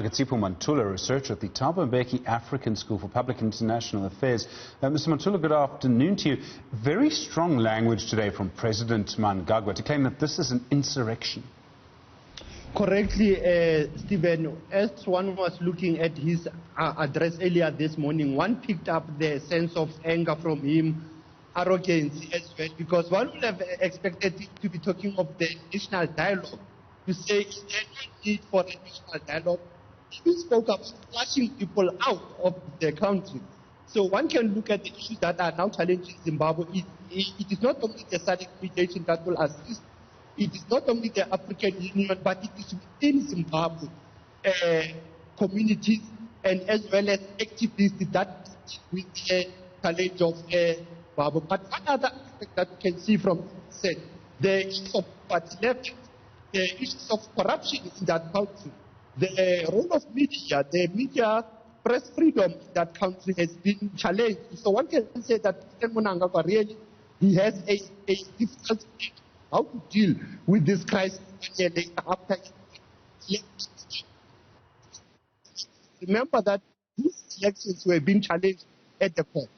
Advocate Sipho Mantula, researcher at the Thabo Mbeki African School for Public and International Affairs. Mr. Mantula, good afternoon to you. Very strong language today from President Mnangagwa to claim that this is an insurrection. Correctly, Stephen, as one was looking at his address earlier this morning, one picked up the sense of anger from him, arrogance as well, because one would have expected him to be talking of the national dialogue, to say is there no need for a national dialogue. He spoke about flushing people out of the country. So one can look at the issues that are now challenging Zimbabwe. It is not only the SADC mediation that will assist. It is not only the African Union, but it is within Zimbabwe communities and as well as activists that with the challenge of Zimbabwe. But one other aspect that we can see from the issues of what's left, the issues of corruption in that country, the role of media, the media press freedom in that country has been challenged. So one can say that President Mnangagwa really, he has a difficult how to deal with this crisis after. Remember that these elections were being challenged at the court.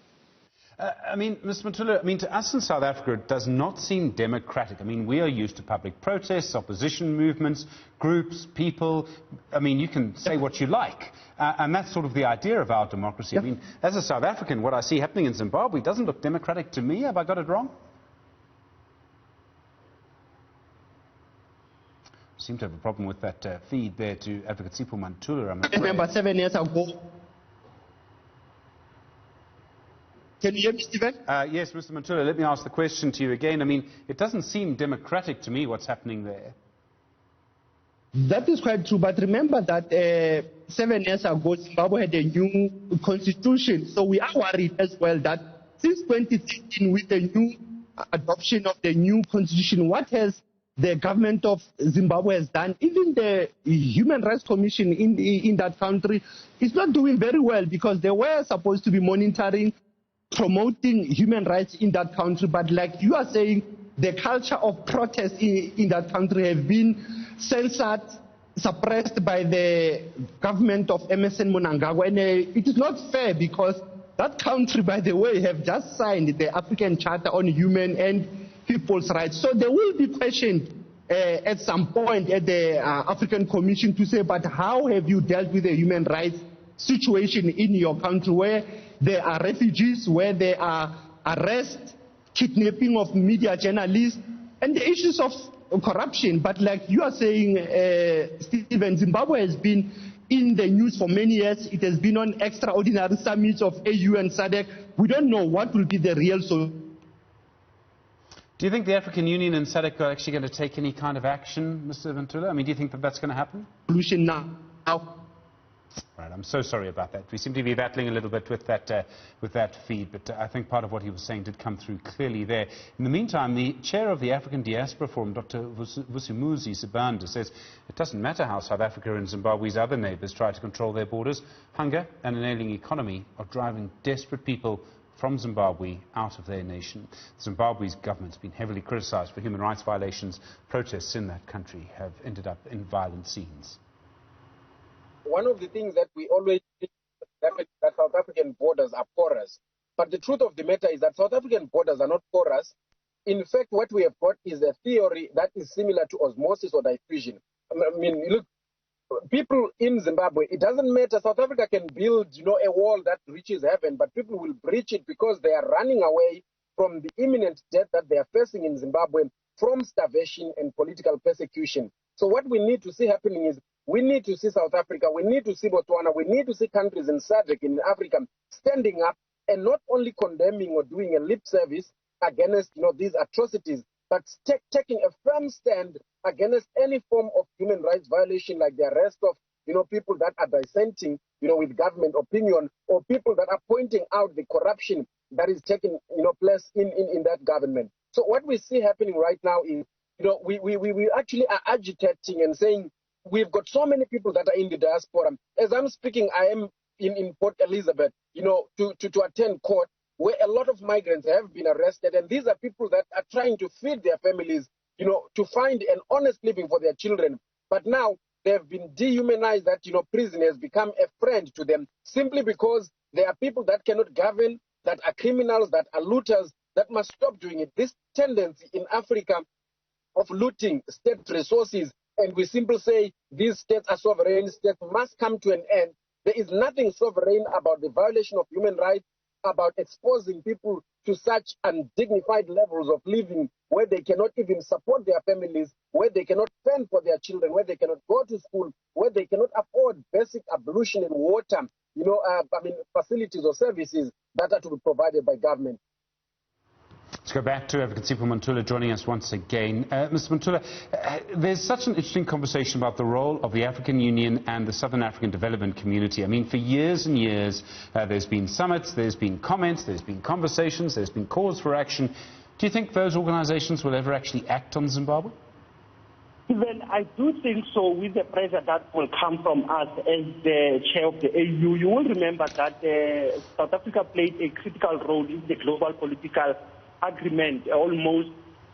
I mean, Mr. Mantula, to us in South Africa, it does not seem democratic. I mean, we are used to public protests, opposition movements, groups, people. I mean, you can say what you like. And that's sort of the idea of our democracy. I mean, as a South African, what I see happening in Zimbabwe doesn't look democratic to me. Have I got it wrong? Seem to have a problem with that feed there to Advocate Sipho Mantula. I remember 7 years ago. Can you hear me, Stephen? Yes, Mr. Mantula, let me ask the question to you again. I mean, it doesn't seem democratic to me what's happening there. That is quite true, but remember that 7 years ago, Zimbabwe had a new constitution. So we are worried as well that since 2013, with the new adoption of the new constitution, what has the government of Zimbabwe has done? Even the Human Rights Commission in that country is not doing very well, because they were supposed to be monitoring, promoting human rights in that country. But like you are saying, the culture of protest in that country have been censored, suppressed by the government of Emmerson Mnangagwa. And it is not fair, because that country, by the way, have just signed the African Charter on Human and People's Rights. So they will be questioned at some point at the African Commission to say, but how have you dealt with the human rights situation in your country, where there are refugees, where there are arrests, kidnapping of media journalists, and the issues of corruption. But like you are saying, Stephen, Zimbabwe has been in the news for many years. It has been on extraordinary summits of AU and SADC. We don't know what will be the real solution. Do you think the African Union and SADC are actually going to take any kind of action, Mr. Mantula? I mean, do you think that that's going to happen? Solution now. Right, I'm so sorry about that. We seem to be battling a little bit with that feed, but I think part of what he was saying did come through clearly there. In the meantime, the chair of the African Diaspora Forum, Dr. Vusumuzi Sibanda, says it doesn't matter how South Africa and Zimbabwe's other neighbours try to control their borders. Hunger and an ailing economy are driving desperate people from Zimbabwe out of their nation. Zimbabwe's government has been heavily criticised for human rights violations. Protests in that country have ended up in violent scenes. One of the things that we always think that South African borders are porous. But the truth of the matter is that South African borders are not porous. In fact, what we have got is a theory that is similar to osmosis or diffusion. I mean, look, people in Zimbabwe, it doesn't matter. South Africa can build, a wall that reaches heaven, but people will breach it because they are running away from the imminent death that they are facing in Zimbabwe from starvation and political persecution. So what we need to see happening is we need to see South Africa, we need to see Botswana, we need to see countries in SADC, in Africa, standing up and not only condemning or doing a lip service against these atrocities, but taking a firm stand against any form of human rights violation, like the arrest of people that are dissenting with government opinion, or people that are pointing out the corruption that is taking place in that government. So what we see happening right now is we actually are agitating and saying we've got so many people that are in the diaspora. As I'm speaking, I am in Port Elizabeth, to attend court, where a lot of migrants have been arrested, and these are people that are trying to feed their families, to find an honest living for their children. But now they have been dehumanized, that, prison has become a friend to them simply because there are people that cannot govern, that are criminals, that are looters, that must stop doing it. This tendency in Africa of looting state resources, and we simply say these states are sovereign states, must come to an end. There is nothing sovereign about the violation of human rights, about exposing people to such undignified levels of living where they cannot even support their families, where they cannot fend for their children, where they cannot go to school, where they cannot afford basic ablution and water, facilities or services that are to be provided by government. Let's go back to Advocate Sipho Mantula joining us once again. Mr. Mantula, there's such an interesting conversation about the role of the African Union and the Southern African Development Community. I mean, for years and years, there's been summits, there's been comments, there's been conversations, there's been calls for action. Do you think those organizations will ever actually act on Zimbabwe? Even I do think so, with the pressure that will come from us as the chair of the AU. You will remember that South Africa played a critical role in the global political agreement almost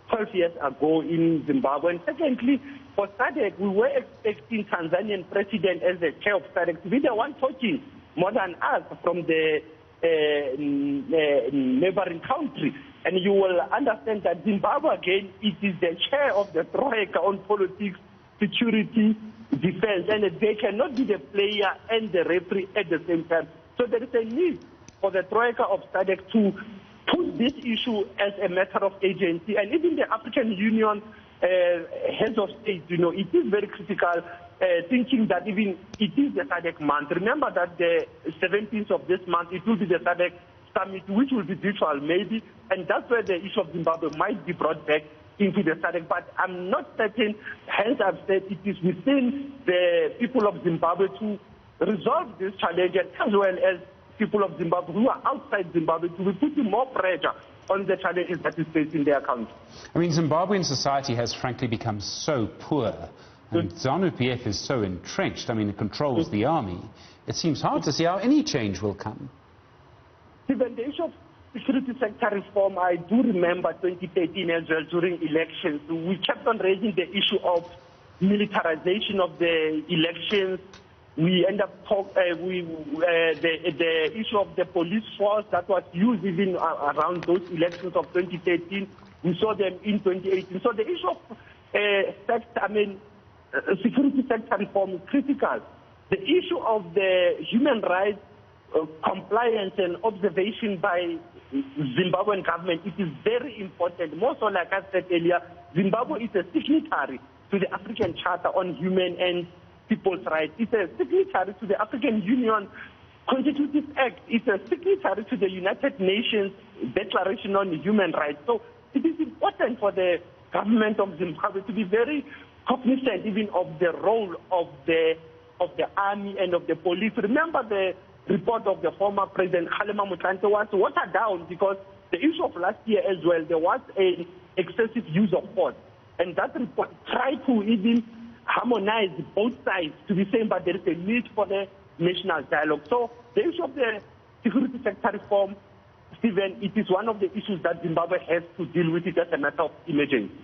12 years ago in Zimbabwe. And secondly, for SADC, we were expecting Tanzanian president as the chair of SADC to be the one talking more than us from the neighboring country. And you will understand that Zimbabwe, again, it is the chair of the Troika on politics, security, defense, and they cannot be the player and the referee at the same time. So there is a need for the Troika of SADC to put this issue as a matter of agency, and even the African Union heads of state, it is very critical, thinking that even it is the SADC month. Remember that the 17th of this month, it will be the SADC summit, which will be virtual maybe, and that's where the issue of Zimbabwe might be brought back into the SADC. But I'm not certain, hence I've said it is within the people of Zimbabwe to resolve this challenge, as well as people of Zimbabwe who are outside Zimbabwe to be putting more pressure on the challenges that is facing their country. I mean, Zimbabwean society has frankly become so poor, and ZANU-PF is so entrenched. I mean, it controls the army. It seems hard to see how any change will come. Even the issue of security sector reform, I do remember 2013 as well, during elections. We kept on raising the issue of militarization of the elections. We end up the issue of the police force that was used even around those elections of 2013. We saw them in 2018. So the issue of security sector reform is critical. The issue of the human rights compliance and observation by Zimbabwean government, it is very important. More so, like I said earlier, Zimbabwe is a signatory to the African Charter on Human and People's Rights. It's a signatory to the African Union Constitutive Act. It's a signatory to the United Nations Declaration on Human Rights. So it is important for the government of Zimbabwe to be very cognizant even of the role of the army and of the police. Remember the report of the former president, Kgalema Motlanthe, was watered down because the issue of last year as well, there was an excessive use of force. And that report tried to even harmonize both sides to be saying, but there is a need for the national dialogue. So the issue of the security sector reform, Stephen, it is one of the issues that Zimbabwe has to deal with it as a matter of emergency.